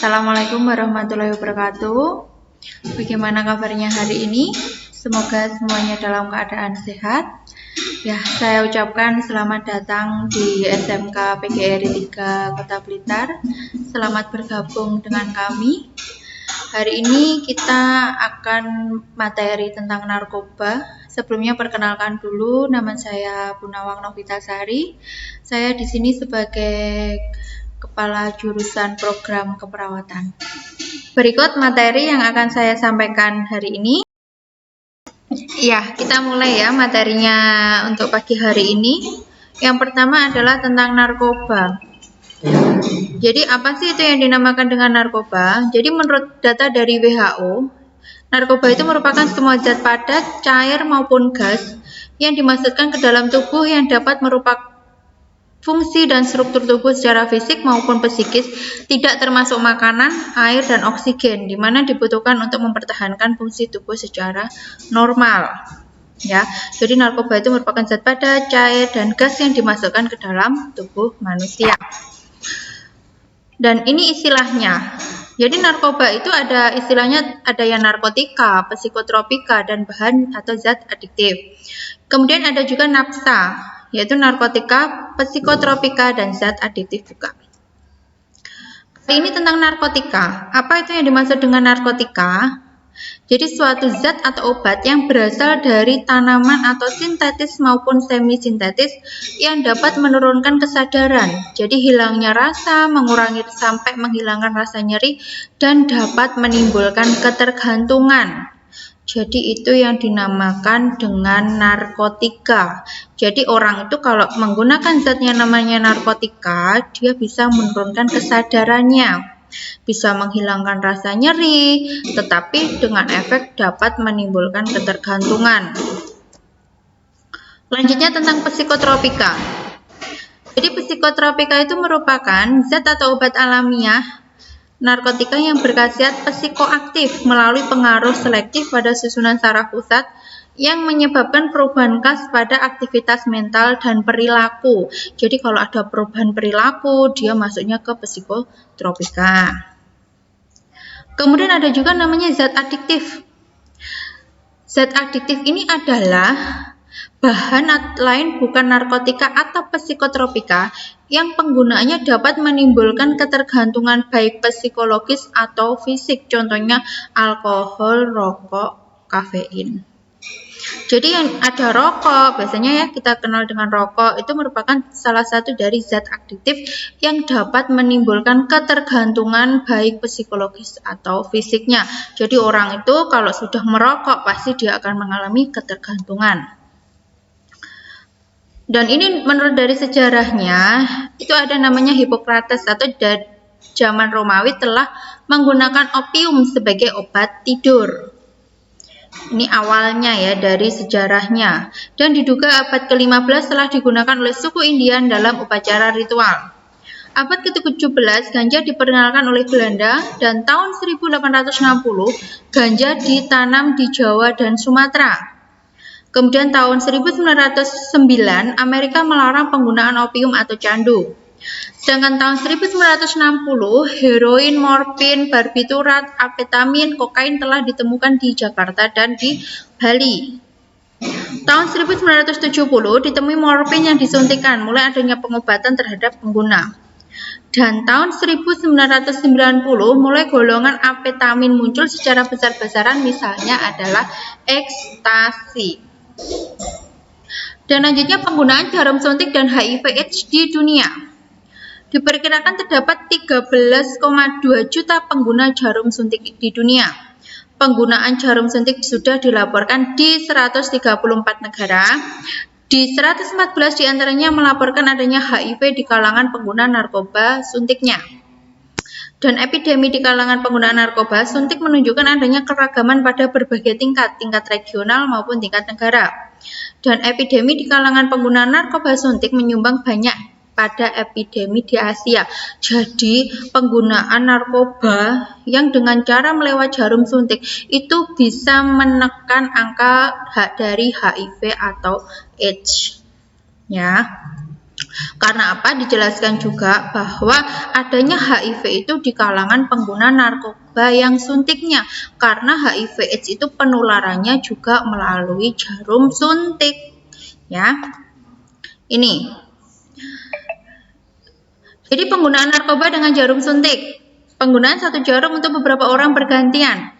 Assalamualaikum warahmatullahi wabarakatuh. Bagaimana kabarnya hari ini? Semoga semuanya dalam keadaan sehat. Ya, saya ucapkan selamat datang di SMK PGRI 3 Kota Blitar. Selamat bergabung dengan kami. Hari ini kita akan materi tentang narkoba. Sebelumnya perkenalkan dulu, nama saya Bunawang Novitasari. Saya di sini sebagai Kepala Jurusan Program Keperawatan. Berikut materi yang akan saya sampaikan hari ini. Ya, kita mulai ya materinya untuk pagi hari ini. Yang pertama adalah tentang narkoba. Jadi apa sih itu yang dinamakan dengan narkoba? Jadi menurut data dari WHO, narkoba itu merupakan semua zat padat, cair maupun gas yang dimasukkan ke dalam tubuh yang dapat merupakan fungsi dan struktur tubuh secara fisik maupun psikis, tidak termasuk makanan, air, dan oksigen, di mana dibutuhkan untuk mempertahankan fungsi tubuh secara normal. Ya, jadi narkoba itu merupakan zat padat, cair, dan gas yang dimasukkan ke dalam tubuh manusia. Dan ini istilahnya. Jadi narkoba itu ada istilahnya, ada yang narkotika, psikotropika, dan bahan atau zat adiktif. Kemudian ada juga nafsa, yaitu narkotika, psikotropika, dan zat adiktif juga. Kali ini tentang narkotika. Apa itu yang dimaksud dengan narkotika? Jadi suatu zat atau obat yang berasal dari tanaman atau sintetis maupun semi-sintetis yang dapat menurunkan kesadaran. Jadi hilangnya rasa, mengurangi sampai menghilangkan rasa nyeri, dan dapat menimbulkan ketergantungan. Jadi itu yang dinamakan dengan narkotika. Jadi orang itu kalau menggunakan zat yang namanya narkotika, dia bisa menurunkan kesadarannya, bisa menghilangkan rasa nyeri, tetapi dengan efek dapat menimbulkan ketergantungan. Lanjutnya tentang psikotropika. Jadi psikotropika itu merupakan zat atau obat alamiah narkotika yang berkhasiat psikoaktif melalui pengaruh selektif pada susunan saraf pusat yang menyebabkan perubahan khas pada aktivitas mental dan perilaku. Jadi kalau ada perubahan perilaku, dia masuknya ke psikotropika. Kemudian ada juga namanya zat adiktif. Zat adiktif ini adalah bahan lain bukan narkotika atau psikotropika yang penggunaannya dapat menimbulkan ketergantungan baik psikologis atau fisik, contohnya alkohol, rokok, kafein. Jadi yang ada rokok, biasanya ya kita kenal dengan rokok, itu merupakan salah satu dari zat adiktif yang dapat menimbulkan ketergantungan baik psikologis atau fisiknya. Jadi orang itu kalau sudah merokok pasti dia akan mengalami ketergantungan. Dan ini menurut dari sejarahnya, itu ada namanya Hippocrates atau zaman Romawi telah menggunakan opium sebagai obat tidur. Ini awalnya ya dari sejarahnya. Dan diduga abad ke-15 telah digunakan oleh suku Indian dalam upacara ritual. Abad ke-17 ganja diperkenalkan oleh Belanda dan tahun 1860 ganja ditanam di Jawa dan Sumatera. Kemudian tahun 1909 Amerika melarang penggunaan opium atau candu. Sedangkan tahun 1960 heroin, morfin, barbiturat, amfetamin, kokain telah ditemukan di Jakarta dan di Bali. Tahun 1970 ditemui morfin yang disuntikan, mulai adanya pengobatan terhadap pengguna. Dan tahun 1990 mulai golongan amfetamin muncul secara besar-besaran, misalnya adalah ekstasi. Dan lanjutnya penggunaan jarum suntik dan HIV/AIDS di dunia. Diperkirakan terdapat 13,2 juta pengguna jarum suntik di dunia. Penggunaan jarum suntik sudah dilaporkan di 134 negara. Di 114 diantaranya melaporkan adanya HIV di kalangan pengguna narkoba suntiknya. Dan epidemi di kalangan pengguna narkoba suntik menunjukkan adanya keragaman pada berbagai tingkat regional maupun tingkat negara. Dan epidemi di kalangan pengguna narkoba suntik menyumbang banyak pada epidemi di Asia. Jadi penggunaan narkoba yang dengan cara melewat jarum suntik itu bisa menekan angka dari HIV atau AIDS. Ya. Karena apa? Dijelaskan juga bahwa adanya HIV itu di kalangan pengguna narkoba yang suntiknya. Karena HIV/AIDS itu penularannya juga melalui jarum suntik. Ya. Ini. Jadi penggunaan narkoba dengan jarum suntik. Penggunaan satu jarum untuk beberapa orang bergantian.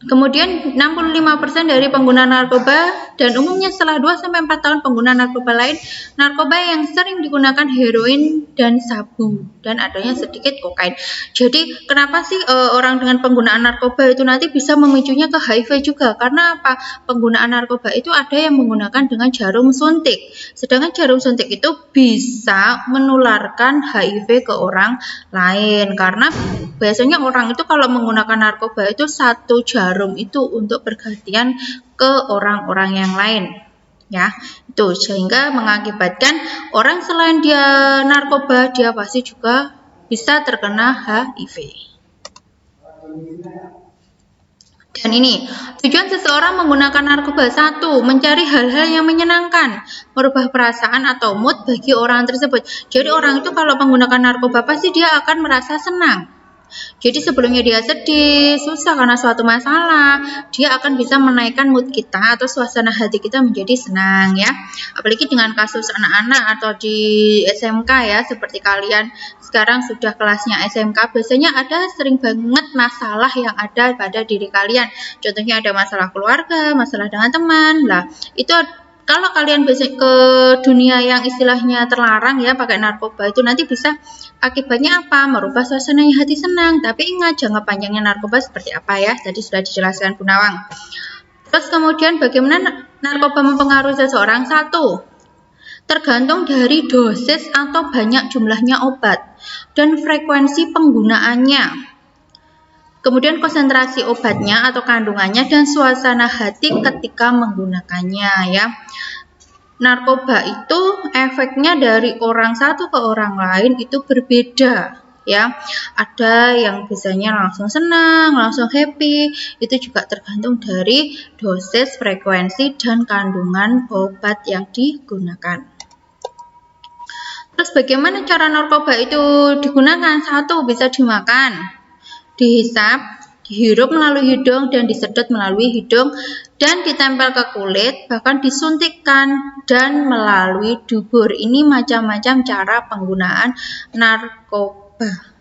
Kemudian 65% dari pengguna narkoba dan umumnya setelah 2-4 tahun pengguna narkoba lain, narkoba yang sering digunakan heroin dan sabu dan adanya sedikit kokain. Jadi kenapa sih orang dengan penggunaan narkoba itu nanti bisa memicunya ke HIV juga? Karena apa? Penggunaan narkoba itu ada yang menggunakan dengan jarum suntik. Sedangkan jarum suntik itu bisa menularkan HIV ke orang lain karena biasanya orang itu kalau menggunakan narkoba itu satu jarum itu untuk bergantian ke orang-orang yang lain, ya itu sehingga mengakibatkan orang selain dia narkoba dia pasti juga bisa terkena HIV. Dan ini tujuan seseorang menggunakan narkoba: 1. Mencari hal-hal yang menyenangkan, merubah perasaan atau mood bagi orang tersebut. Jadi orang itu kalau menggunakan narkoba pasti dia akan merasa senang. Jadi sebelumnya dia sedih, susah karena suatu masalah, dia akan bisa menaikkan mood kita atau suasana hati kita menjadi senang ya. Apalagi dengan kasus anak-anak atau di SMK ya, seperti kalian sekarang sudah kelasnya SMK, biasanya ada sering banget masalah yang ada pada diri kalian. Contohnya ada masalah keluarga, masalah dengan teman. Lah, itu kalau kalian besok ke dunia yang istilahnya terlarang ya pakai narkoba itu nanti bisa akibatnya apa? Merubah suasana hati senang. Tapi ingat jangka panjangnya narkoba seperti apa ya? Tadi sudah dijelaskan Bu Nawang. Terus kemudian bagaimana narkoba mempengaruhi seseorang? 1. Tergantung dari dosis atau banyak jumlahnya obat dan frekuensi penggunaannya. Kemudian konsentrasi obatnya atau kandungannya dan suasana hati ketika menggunakannya ya. Narkoba itu efeknya dari orang satu ke orang lain itu berbeda ya. Ada yang biasanya langsung senang, langsung happy, itu juga tergantung dari dosis, frekuensi dan kandungan obat yang digunakan. Terus bagaimana cara narkoba itu digunakan? 1. Bisa dimakan, dihisap, dihirup melalui hidung dan disedot melalui hidung dan ditempel ke kulit, bahkan disuntikkan dan melalui dubur. Ini macam-macam cara penggunaan narkoba.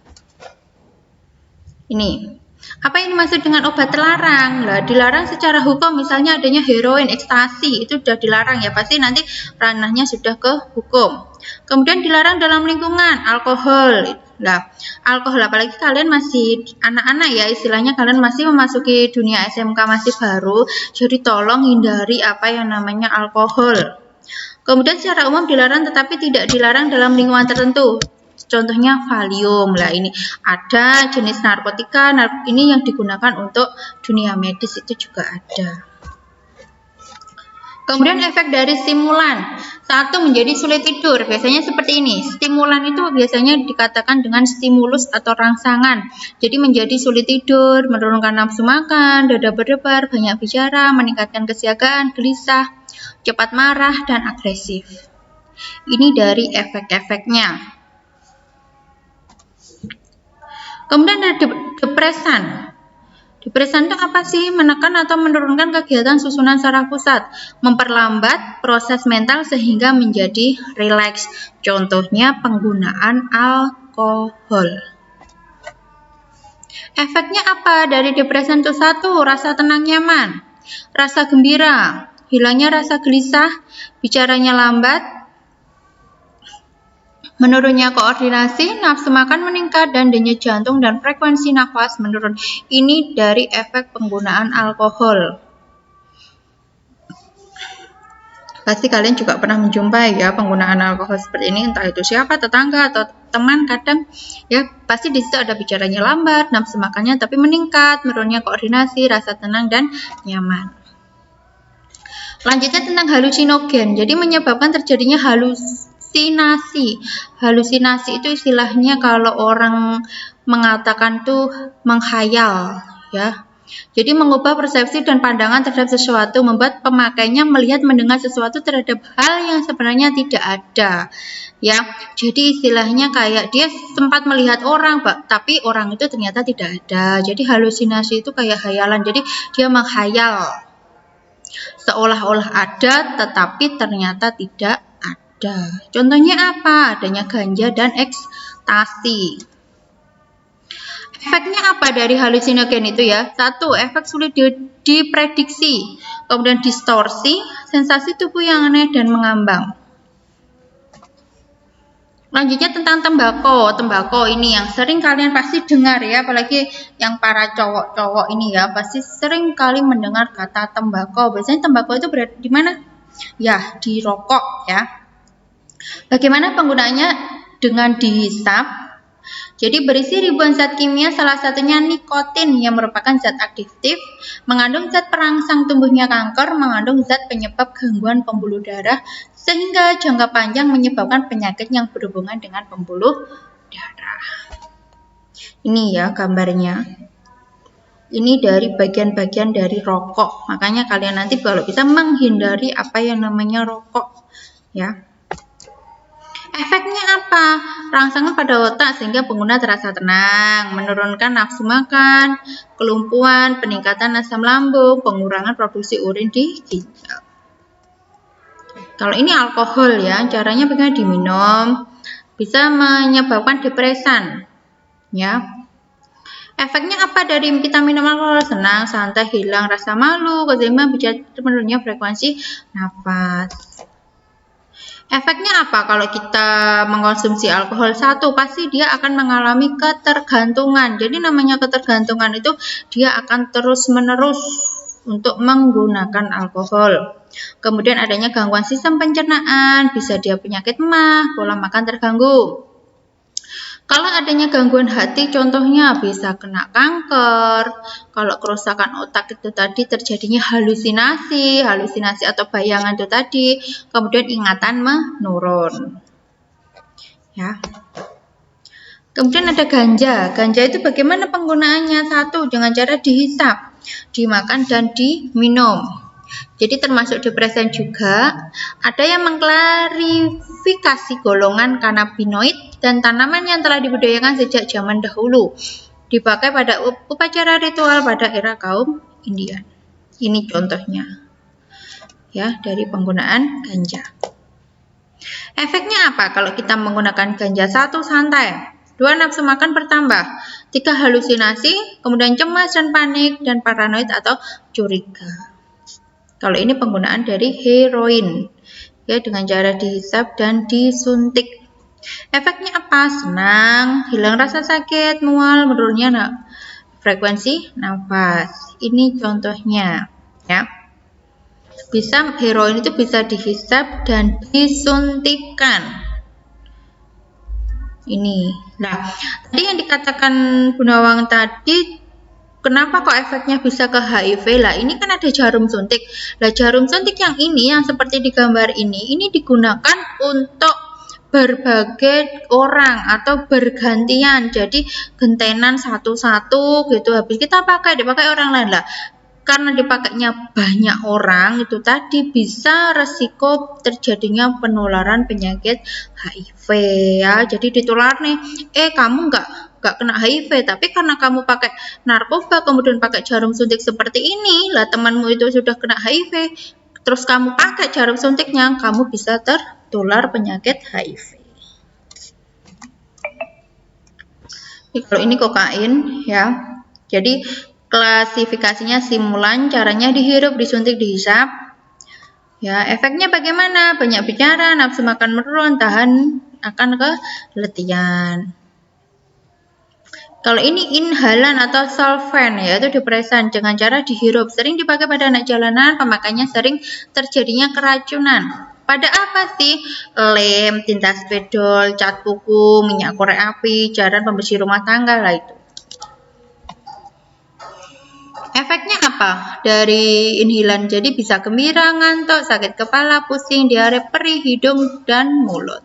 Ini. Apa yang dimaksud dengan obat terlarang? Lah, dilarang secara hukum, misalnya adanya heroin, ekstasi, itu sudah dilarang ya, pasti nanti ranahnya sudah ke hukum. Kemudian dilarang dalam lingkungan, alkohol. Nah, alkohol apalagi kalian masih anak-anak ya, istilahnya kalian masih memasuki dunia SMK masih baru, jadi tolong hindari apa yang namanya alkohol. Kemudian secara umum dilarang tetapi tidak dilarang dalam lingkungan tertentu. Contohnya Valium. Lah ini ada jenis narkotika ini yang digunakan untuk dunia medis itu juga ada. Kemudian efek dari stimulan. 1. Menjadi sulit tidur. Biasanya seperti ini. Stimulan itu biasanya dikatakan dengan stimulus atau rangsangan. Jadi menjadi sulit tidur, menurunkan nafsu makan, dada berdebar, banyak bicara, meningkatkan kesiagaan, gelisah, cepat marah, dan agresif. Ini dari efek-efeknya. Kemudian ada depresan. Depresan itu apa sih? Menekan atau menurunkan kegiatan susunan saraf pusat, memperlambat proses mental sehingga menjadi rileks. Contohnya penggunaan alkohol. Efeknya apa dari depresan itu? 1. Rasa tenang nyaman, rasa gembira, hilangnya rasa gelisah, bicaranya lambat, menurunnya koordinasi, nafsu makan meningkat, dan denyut jantung dan frekuensi nafas menurun. Ini dari efek penggunaan alkohol. Pasti kalian juga pernah menjumpai ya penggunaan alkohol seperti ini, entah itu siapa, tetangga atau teman, kadang ya pasti di situ ada bicaranya lambat, nafsu makannya tapi meningkat, menurunnya koordinasi, rasa tenang dan nyaman. Lanjutnya tentang halusinogen. Jadi menyebabkan terjadinya halusinasi. Halusinasi itu istilahnya kalau orang mengatakan tuh menghayal ya. Jadi mengubah persepsi dan pandangan terhadap sesuatu, membuat pemakainya melihat mendengar sesuatu terhadap hal yang sebenarnya tidak ada. Ya, jadi istilahnya kayak dia sempat melihat orang, tapi orang itu ternyata tidak ada. Jadi halusinasi itu kayak hayalan. Jadi dia menghayal seolah-olah ada, tetapi ternyata tidak ada. Contohnya apa? Adanya ganja dan ekstasi. Efeknya apa dari halusinogen itu ya? Satu, efek sulit diprediksi. Kemudian distorsi, sensasi tubuh yang aneh dan mengambang. Lanjutnya tentang tembakau. Tembakau ini yang sering kalian pasti dengar ya, apalagi yang para cowok-cowok ini ya, pasti sering kali mendengar kata tembakau. Biasanya tembakau itu berada di mana? Ya, di rokok ya. Bagaimana penggunaannya? Dengan dihisap. Jadi berisi ribuan zat kimia, salah satunya nikotin yang merupakan zat aktif, mengandung zat perangsang tumbuhnya kanker, mengandung zat penyebab gangguan pembuluh darah, sehingga jangka panjang menyebabkan penyakit yang berhubungan dengan pembuluh darah. Ini ya gambarnya. Ini dari bagian-bagian dari rokok. Makanya kalian nanti kalau bisa menghindari apa yang namanya rokok, ya. Efeknya apa? Rangsangan pada otak sehingga pengguna terasa tenang, menurunkan nafsu makan, kelumpuhan, peningkatan asam lambung, pengurangan produksi urin di ginjal. Kalau ini alkohol ya, caranya bagaimana? Diminum, bisa menyebabkan depresan. Ya. Efeknya apa dari kita minum alkohol? Senang, santai, hilang rasa malu, keseimbangan, bisa menurunnya frekuensi nafas. Efeknya apa kalau kita mengkonsumsi alkohol? Satu, pasti dia akan mengalami ketergantungan. Jadi namanya ketergantungan itu dia akan terus-menerus untuk menggunakan alkohol. Kemudian adanya gangguan sistem pencernaan, bisa dia penyakit emah, pola makan terganggu. Kalau adanya gangguan hati, contohnya bisa kena kanker. Kalau kerusakan otak itu tadi terjadinya halusinasi atau bayangan itu tadi. Kemudian ingatan menurun. Ya. Kemudian ada ganja. Ganja itu bagaimana penggunaannya? Satu, dengan cara dihisap, dimakan dan diminum. Jadi termasuk depresan juga. Ada yang mengklarifikasi golongan kanabinoid dan tanaman yang telah dibudidayakan sejak zaman dahulu. Dipakai pada upacara ritual pada era kaum Indian. Ini contohnya. Ya, dari penggunaan ganja. Efeknya apa kalau kita menggunakan ganja? Satu, santai. Dua, nafsu makan bertambah. Tiga, halusinasi. Kemudian cemas dan panik dan paranoid atau curiga. Kalau ini penggunaan dari heroin, ya, dengan cara dihisap dan disuntik. Efeknya apa? Senang, hilang rasa sakit, mual, menurunnya frekuensi nafas. Ini contohnya, ya. Heroin itu bisa dihisap dan disuntikkan. Ini. Nah, tadi yang dikatakan Bu Nawang tadi, kenapa kok efeknya bisa ke HIV? Lah ini kan ada jarum suntik. Lah jarum suntik yang ini, yang seperti di gambar ini digunakan untuk berbagai orang atau bergantian. Jadi gentenan satu-satu gitu. Habis kita dipakai orang lain lah. Karena dipakainya banyak orang itu tadi bisa resiko terjadinya penularan penyakit HIV ya. Jadi ditular nih, kamu nggak kena HIV, tapi karena kamu pakai narkoba kemudian pakai jarum suntik seperti ini, lah temanmu itu sudah kena HIV, terus kamu pakai jarum suntiknya, kamu bisa tertular penyakit HIV. Kalau ini kokain ya, jadi klasifikasinya stimulan, caranya dihirup, disuntik, dihisap. Ya, efeknya bagaimana? Banyak bicara, nafsu makan menurun, tahan akan keletihan. Kalau ini inhalan atau solvent, yaitu depresan dengan cara dihirup, sering dipakai pada anak jalanan, pemakainya sering terjadinya keracunan. Pada apa sih? Lem, tinta spidol, cat kuku, minyak korek api, cairan pembersih rumah tangga lah itu. Efeknya apa dari inhalan? Jadi bisa gembira, ngantuk, sakit kepala, pusing, diare, perih, hidung, dan mulut.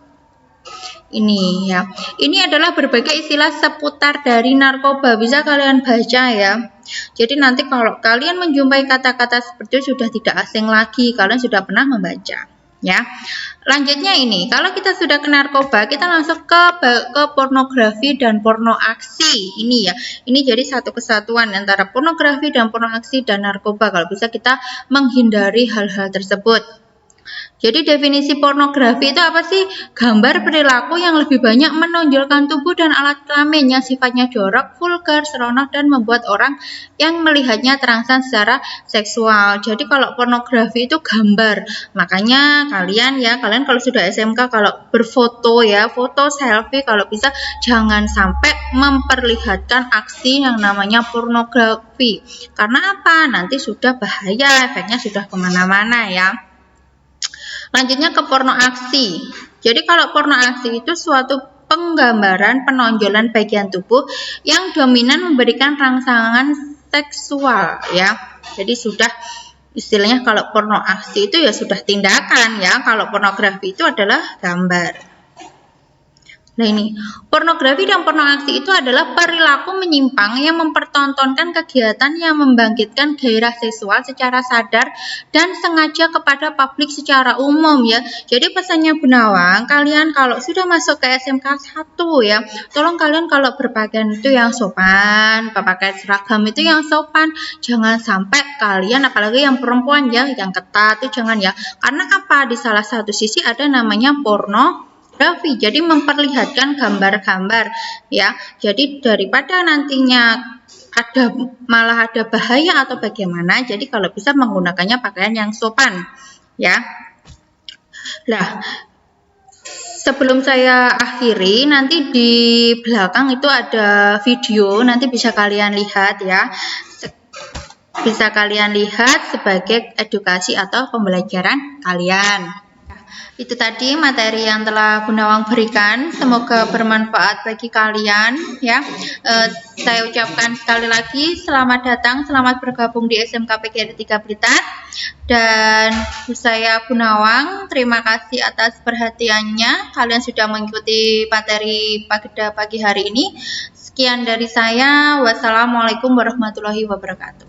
Ini ya. Ini adalah berbagai istilah seputar dari narkoba. Bisa kalian baca ya. Jadi nanti kalau kalian menjumpai kata-kata seperti itu sudah tidak asing lagi. Kalian sudah pernah membaca. Ya. Lanjutnya ini, kalau kita sudah ke narkoba, kita langsung ke pornografi dan porno aksi. Ini ya. Ini jadi satu kesatuan antara pornografi dan porno aksi dan narkoba. Kalau bisa kita menghindari hal-hal tersebut. Jadi definisi pornografi itu apa sih? Gambar perilaku yang lebih banyak menonjolkan tubuh dan alat kelamin yang sifatnya jorok, vulgar, seronok, dan membuat orang yang melihatnya terangsang secara seksual. Jadi kalau pornografi itu gambar. Makanya kalian kalau sudah SMK kalau berfoto ya, foto selfie kalau bisa jangan sampai memperlihatkan aksi yang namanya pornografi. Karena apa? Nanti sudah bahaya, efeknya sudah kemana-mana ya. Lanjutnya ke porno aksi. Jadi kalau porno aksi itu suatu penggambaran penonjolan bagian tubuh yang dominan memberikan rangsangan seksual ya. Jadi sudah istilahnya kalau porno aksi itu ya sudah tindakan ya. Kalau pornografi itu adalah gambar. Nah ini, pornografi dan porno aksi itu adalah perilaku menyimpang yang mempertontonkan kegiatan yang membangkitkan gairah seksual secara sadar dan sengaja kepada publik secara umum ya. Jadi pesannya Bu Nawang, kalian kalau sudah masuk ke SMK 1 ya, tolong kalian kalau berpakaian itu yang sopan, berpakaian seragam itu yang sopan. Jangan sampai kalian, apalagi yang perempuan ya, yang ketat itu jangan ya. Karena apa? Di salah satu sisi ada namanya pornografi, jadi memperlihatkan gambar-gambar ya. Jadi daripada nantinya malah ada bahaya atau bagaimana, jadi kalau bisa menggunakannya pakaian yang sopan ya. Nah, sebelum saya akhiri, nanti di belakang itu ada video, nanti bisa kalian lihat ya. Bisa kalian lihat sebagai edukasi atau pembelajaran kalian. Itu tadi materi yang telah Bu Nawang berikan, semoga bermanfaat bagi kalian ya. Saya ucapkan sekali lagi selamat datang, selamat bergabung di SMK PGRI 3 Blitar. Dan saya Bu Nawang, terima kasih atas perhatiannya. Kalian sudah mengikuti materi pada pagi hari ini. Sekian dari saya, wassalamualaikum warahmatullahi wabarakatuh.